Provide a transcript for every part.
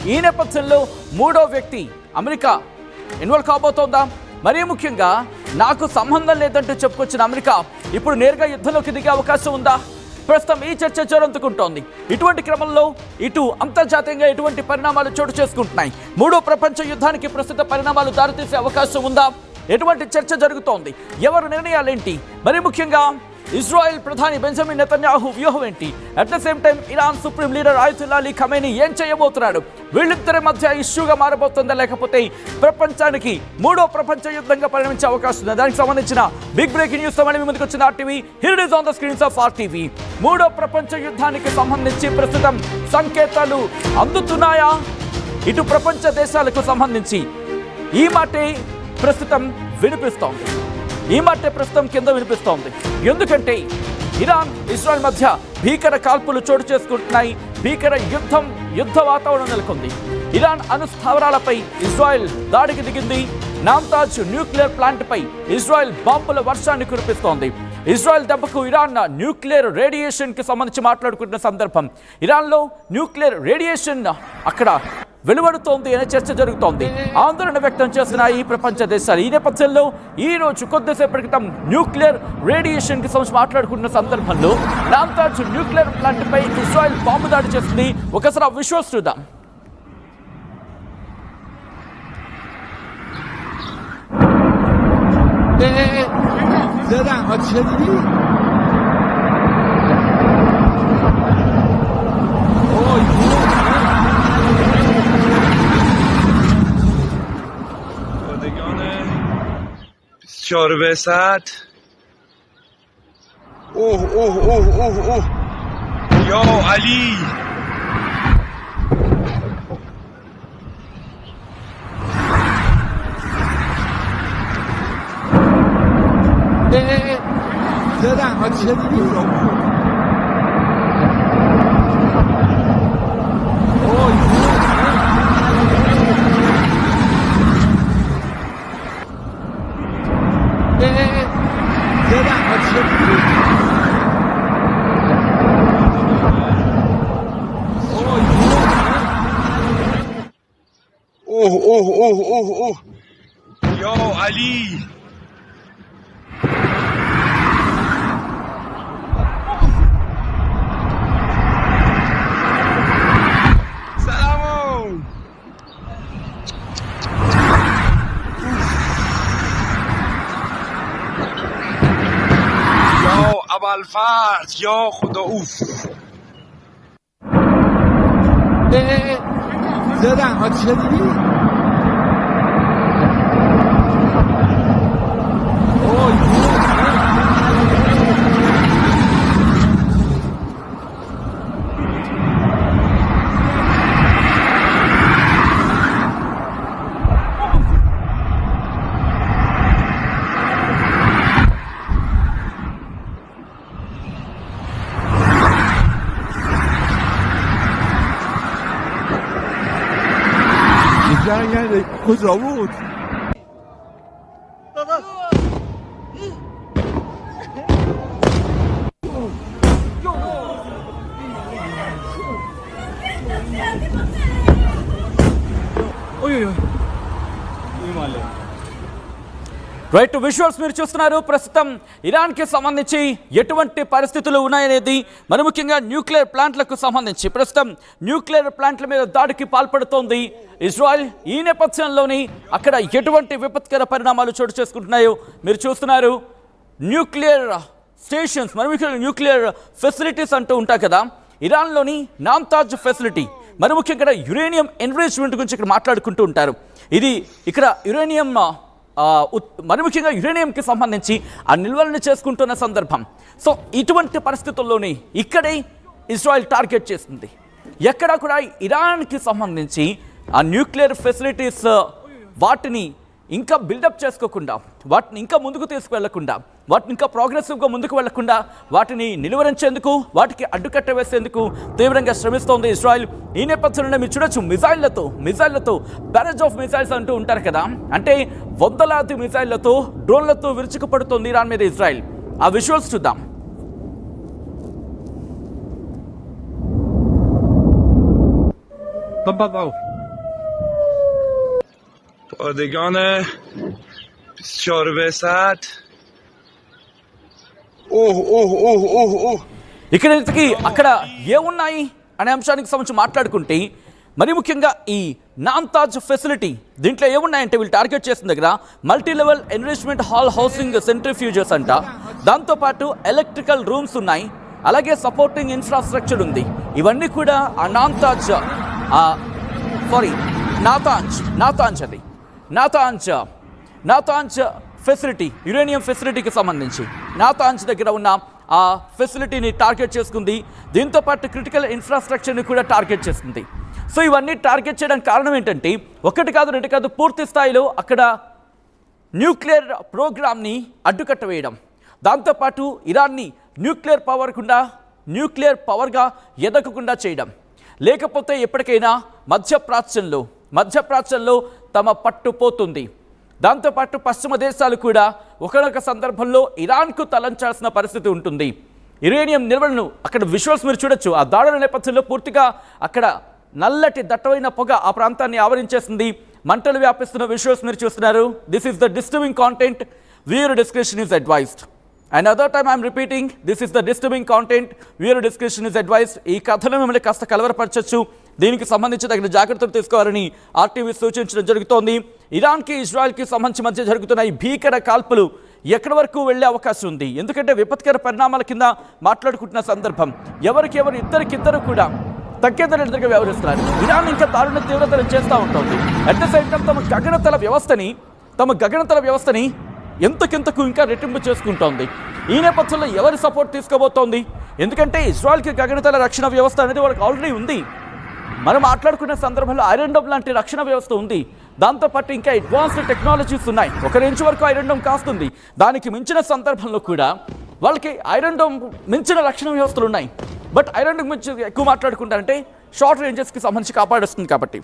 ఈ నేపథ్యంలో మూడో వ్యక్తి అమెరికా ఇన్వాల్వ్ కాబోతోందా? మరీ ముఖ్యంగా నాకు సంబంధం లేదంటూ చెప్పుకొచ్చిన అమెరికా ఇప్పుడు నేరుగా యుద్ధంలోకి దిగే అవకాశం ఉందా? ప్రస్తుతం ఈ చర్చ జోరందుకుంటోంది. ఇటువంటి క్రమంలో ఇటు అంతర్జాతీయంగా ఎటువంటి పరిణామాలు చోటు చేసుకుంటున్నాయి? మూడో ప్రపంచ యుద్ధానికి ప్రస్తుత పరిణామాలు దారితీసే అవకాశం ఉందా? ఎటువంటి చర్చ జరుగుతోంది? ఎవరు నిర్ణయాలేంటి? మరీ ముఖ్యంగా ఇజ్రాయెల్ ప్రధాని బెంజమిన్ నెతన్యాహు వ్యూహం ఏంటి? At the same time Iran supreme leader Ayatollah Ali Khamenei ఏం చేయబోతున్నాడు? వీళ్ళిద్దరి మధ్య ఇష్యూగా మారబోతుందా, లేకపోతే ప్రపంచానికి మూడో ప్రపంచ యుద్ధంగా పరిణమించే అవకాశం ఉందా? దానికి సంబంధించిన బిగ్ బ్రేకింగ్ న్యూస్ తో మళ్ళీ ముందుకు వచ్చిన RTV. Here it is on the screens of RTV. మూడో ప్రపంచ యుద్ధానికి సంబంధించి ప్రస్తుతం సంకేతాలు అందుతున్నాయా? ఇటు ప్రపంచ దేశాలకు సంబంధించి ఈ మాటే ప్రస్తుతం వినిపిస్తోంది. ఈ మాట ప్రస్తుతం కింద వినిపిస్తోంది. ఎందుకంటే ఇరాన్ ఇజ్రాయెల్ మధ్య భీకర కాల్పులు చోటు చేసుకుంటున్నాయి. భీకర యుద్ధ వాతావరణం నెలకొంది. ఇరాన్ అణు స్థావరాలపై ఇజ్రాయెల్ దాడికి దిగింది. నామ్తాజ్ న్యూక్లియర్ ప్లాంట్ పై ఇజ్రాయెల్ బాంబుల వర్షాన్ని కురిపిస్తోంది. ఇజ్రాయెల్ దెబ్బకు ఇరాన్ న్యూక్లియర్ రేడియేషన్ కి సంబంధించి మాట్లాడుకుంటున్న సందర్భం. ఇరాన్లో న్యూక్లియర్ రేడియేషన్ అక్కడ వెలువడుతోంది అనే చర్చ జరుగుతోంది. ఆందోళన వ్యక్తం చేస్తున్న ఈ ప్రపంచ దేశాలు. ఈ నేపథ్యంలో ఈ రోజు కొద్దిసేపటి క్రితం న్యూక్లియర్ రేడియేషన్ కి సంబంధించి మాట్లాడుకుంటున్న సందర్భంలో నామ్తాజ్ న్యూక్లియర్ ప్లాంట్ పై ఇజ్రాయెల్ బాంబు దాడి చేస్తుంది. ఒకసారి ఆ విజువల్స్ చూద్దాం. بسیار وسط. اوه اوه اوه اوه اوه یا علی. زدن آتیشه دیدی رو اوه اوه اوه اوه اوه یا علی. سلام. یا ابوالفرد یا خدا. اوف زدن آتیشه دیدی؟ جنگ کجا بود؟ రైట్, విజువల్స్ మీరు చూస్తున్నారు. ప్రస్తుతం ఇరాన్కి సంబంధించి ఎటువంటి పరిస్థితులు ఉన్నాయనేది, మరి ముఖ్యంగా న్యూక్లియర్ ప్లాంట్లకు సంబంధించి ప్రస్తుతం న్యూక్లియర్ ప్లాంట్ల మీద దాడికి పాల్పడుతోంది ఇజ్రాయెల్. ఈ నేపథ్యంలోని అక్కడ ఎటువంటి విపత్కర పరిణామాలు చోటు చేసుకుంటున్నాయో మీరు చూస్తున్నారు. న్యూక్లియర్ స్టేషన్స్, మరి ముఖ్యంగా న్యూక్లియర్ ఫెసిలిటీస్ అంటూ ఉంటాయి కదా. ఇరాన్లోని నామ్తాజ్ ఫెసిలిటీ, మరి ముఖ్యంగా యురేనియం ఎన్రిచ్మెంట్ గురించి ఇక్కడ మాట్లాడుకుంటూ ఉంటారు. ఇది ఇక్కడ యురేనియం మరి ముఖ్యంగా యురేనియంకి సంబంధించి ఆ నిల్వలను చేసుకుంటున్న సందర్భం. సో ఇటువంటి పరిస్థితుల్లోనే ఇక్కడే ఇజ్రాయెల్ టార్గెట్ చేస్తుంది. ఎక్కడా కూడా ఇరాన్కి సంబంధించి ఆ న్యూక్లియర్ ఫెసిలిటీస్ వాటిని ఇంకా బిల్డప్ చేసుకోకుండా, వాటిని ఇంకా ముందుకు తీసుకువెళ్లకుండా, వాటిని ఇంకా ప్రోగ్రెసివ్గా ముందుకు వెళ్లకుండా వాటిని నిలువరించేందుకు, వాటికి అడ్డుకట్ట వేసేందుకు తీవ్రంగా శ్రమిస్తోంది ఇజ్రాయెల్. ఈ నేపథ్యంలో మీరు చూడొచ్చు, మిజైళ్లతో బ్యారేజ్ ఆఫ్ మిజైల్స్ అంటూ ఉంటారు కదా, అంటే వందలాది మిజైళ్లతో, డ్రోన్లతో విరుచుకుపడుతోంది ఇరాన్ మీద ఇజ్రాయెల్. ఆ విజువల్స్ చూద్దాం. پادگان 24 ساعت. اوه اوه اوه اوه اوه. ఇక్కడ ఇంతకీ అక్కడ ఏమున్నాయి అనే అంశానికి సంబంధించి మాట్లాడుకుంటే మరి ముఖ్యంగా ఈ నామ్తాజ్ ఫెసిలిటీ దీంట్లో ఏమున్నాయంటే వీళ్ళు టార్గెట్ చేసిన దగ్గర multi level enrichment hall housing centrifuges అంట, దాంతోపాటు ఎలక్ట్రికల్ రూమ్స్ ఉన్నాయి, అలాగే సపోర్టింగ్ ఇన్ఫ్రాస్ట్రక్చర్ ఉంది. ఇవన్నీ కూడా ఆ నాతాంజ్ ఫెసిలిటీ, యురేనియం ఫెసిలిటీకి సంబంధించి నాతాంజ్ దగ్గర ఉన్న ఆ ఫెసిలిటీని టార్గెట్ చేసుకుంది. దీంతోపాటు క్రిటికల్ ఇన్ఫ్రాస్ట్రక్చర్ని కూడా టార్గెట్ చేస్తుంది. సో ఇవన్నీ టార్గెట్ చేయడానికి కారణం ఏంటంటే ఒకటి కాదు రెండు కాదు, పూర్తి స్థాయిలో అక్కడ న్యూక్లియర్ ప్రోగ్రామ్ని అడ్డుకట్ట వేయడం, దాంతోపాటు ఇరాన్ని న్యూక్లియర్ పవర్గా ఎదగకుండా చేయడం, లేకపోతే ఎప్పటికైనా మధ్యప్రాచ్యంలో తమ పట్టుపోతుంది. దాంతోపాటు పశ్చిమ దేశాలు కూడా ఒకనొక సందర్భంలో ఇరాన్కు తలంచాల్సిన పరిస్థితి ఉంటుంది. యురేనియం నిల్వలను అక్కడ విజువల్స్ మీరు చూడొచ్చు. ఆ దాడుల నేపథ్యంలో పూర్తిగా అక్కడ నల్లటి దట్టమైన పొగ ఆ ప్రాంతాన్ని ఆవరించేసింది. మంటలు వ్యాపిస్తున్న విజువల్స్ మీరు చూస్తున్నారు. This is the disturbing content. Viewer description is advised. And other time I'm repeating, this is the disturbing content. Viewer description is advised. ఈ కథను మిమ్మల్ని కాస్త కలవరపరచచ్చు. దీనికి సంబంధించి తగిన జాగ్రత్తలు తీసుకోవాలని ఆర్టీవీ సూచించడం జరుగుతోంది. ఇరాన్కి ఇజ్రాయెల్కి సంబంధించి మధ్య జరుగుతున్న ఈ భీకర కాల్పులు ఎక్కడి వరకు వెళ్లే అవకాశం ఉంది? ఎందుకంటే విపత్కర పరిణామాల కింద మాట్లాడుకుంటున్న సందర్భం. ఇద్దరికిద్దరు కూడా తగ్గేదరిద్దరిగా వ్యవహరిస్తున్నారు. ఇరాన్ ఇంకా దారుణ తీవ్రతలు చేస్తూ ఉంటుంది. అట్ ద సేమ్ టైం తమ గగనతల వ్యవస్థని ఎంతకెంతకు ఇంకా రెట్టింపు చేసుకుంటోంది. ఈ నేపథ్యంలో ఎవరి సపోర్ట్ తీసుకోబోతోంది? ఎందుకంటే ఇజ్రాయెల్కి గగనతల రక్షణ వ్యవస్థ అనేది వాళ్ళకి ఆల్రెడీ ఉంది. మనం మాట్లాడుకునే సందర్భంలో ఐరన్ డోమ్ లాంటి రక్షణ వ్యవస్థ ఉంది. దాంతోపాటు ఇంకా అడ్వాన్స్డ్ టెక్నాలజీస్ ఉన్నాయి. ఒక రేంజ్ వరకు ఐరన్ డోమ్ కాస్తుంది. దానికి మించిన సందర్భంలో కూడా వాళ్ళకి ఐరన్ డోమ్ మించిన రక్షణ వ్యవస్థలు ఉన్నాయి. బట్ ఐరన్ డోమ్ మించి ఎక్కువ మాట్లాడుకుంటారంటే షార్ట్ రేంజెస్కి సంబంధించి కాపాడేస్తుంది కాబట్టి.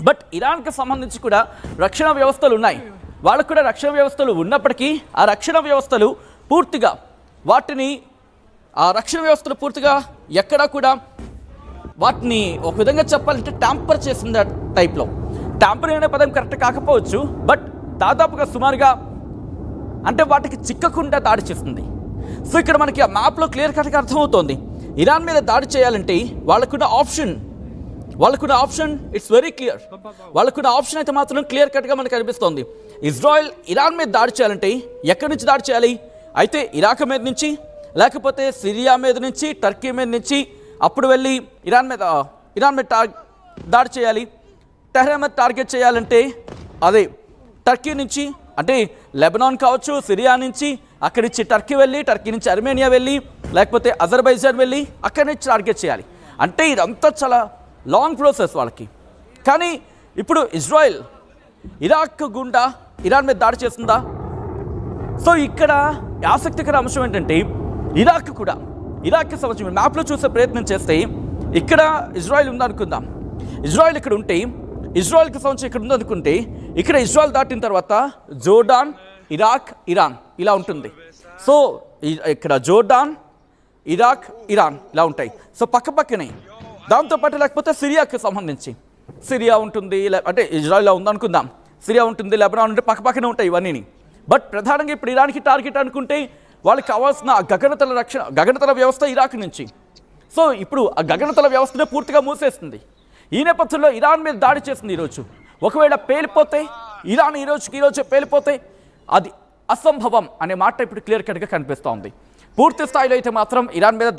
బట్ ఇరాన్కి సంబంధించి కూడా రక్షణ వ్యవస్థలు ఉన్నాయి. వాళ్ళకు కూడా రక్షణ వ్యవస్థలు ఉన్నప్పటికీ ఆ రక్షణ వ్యవస్థలు పూర్తిగా ఎక్కడా కూడా వాటిని ఒక విధంగా చెప్పాలంటే ట్యాంపర్ చేసిన టైప్లో. ట్యాంపర్ అనే పదం కరెక్ట్ కాకపోవచ్చు, బట్ దాదాపుగా సుమారుగా అంటే వాటికి చిక్కకుండా దాడి చేస్తుంది. సో ఇక్కడ మనకి ఆ మ్యాప్లో క్లియర్ కట్గా అర్థమవుతోంది. ఇరాన్ మీద దాడి చేయాలంటే వాళ్ళకున్న ఆప్షన్ ఇట్స్ వెరీ క్లియర్. వాళ్ళకున్న ఆప్షన్ అయితే మాత్రం క్లియర్ కట్గా మనకు అనిపిస్తోంది. ఇజ్రాయెల్ ఇరాన్ మీద దాడి చేయాలంటే ఎక్కడి నుంచి దాడి చేయాలి? అయితే ఇరాక్ మీద నుంచి, లేకపోతే సిరియా మీద నుంచి, టర్కీ మీద నుంచి, అప్పుడు వెళ్ళి ఇరాన్ మీద దాడి చేయాలి. టెహ్రాన్ మీద టార్గెట్ చేయాలంటే అదే టర్కీ నుంచి, అంటే లెబనాన్ కావచ్చు, సిరియా నుంచి, అక్కడి నుంచి టర్కీ వెళ్ళి, టర్కీ నుంచి అర్మేనియా వెళ్ళి, లేకపోతే అజర్బైజాన్ వెళ్ళి అక్కడి నుంచి టార్గెట్ చేయాలి. అంటే ఇదంతా చాలా లాంగ్ ప్రాసెస్ వాళ్ళకి. కానీ ఇప్పుడు ఇజ్రాయెల్ ఇరాక్ గుండా ఇరాన్ మీద దాడి చేస్తుందా? సో ఇక్కడ ఆసక్తికర అంశం ఏంటంటే ఇరాక్కి సంబంధించి మ్యాప్లో చూసే ప్రయత్నం చేస్తే ఇక్కడ ఇజ్రాయెల్ ఉందనుకుందాం. ఇజ్రాయెల్ ఇక్కడ ఉంటే, ఇజ్రాయెల్కి సంబంధించి ఇక్కడ ఉందనుకుంటే, ఇక్కడ ఇజ్రాయెల్ దాటిన తర్వాత జోర్డాన్, ఇరాక్, ఇరాన్ ఇలా ఉంటుంది. సో ఇక్కడ జోర్డాన్, ఇరాక్, ఇరాన్ ఇలా ఉంటాయి. సో పక్కనే. దాంతోపాటు లేకపోతే సిరియాకి సంబంధించి సిరియా ఉంటుంది, అంటే ఇజ్రాయెల్లో ఉందనుకుందాం, సిరియా ఉంటుంది, లెబనాన్ ఉంటే పక్కనే ఉంటాయి ఇవన్నీ. బట్ ప్రధానంగా ఇప్పుడు ఇరాన్కి టార్గెట్ అనుకుంటే వాళ్ళకి కావాల్సిన గగనతల వ్యవస్థ ఇరాక్ నుంచి. సో ఇప్పుడు ఆ గగనతల వ్యవస్థనే పూర్తిగా మూసేస్తుంది. ఈ నేపథ్యంలో ఇరాన్ మీద దాడి చేస్తుంది ఈరోజు. ఒకవేళ పేలిపోతే, ఇరాన్ ఈరోజు పేలిపోతే అది అసంభవం అనే మాట ఇప్పుడు క్లియర్ కట్గా కనిపిస్తూ ఉంది. పూర్తి స్థాయిలో అయితే మాత్రం ఇరాన్ మీద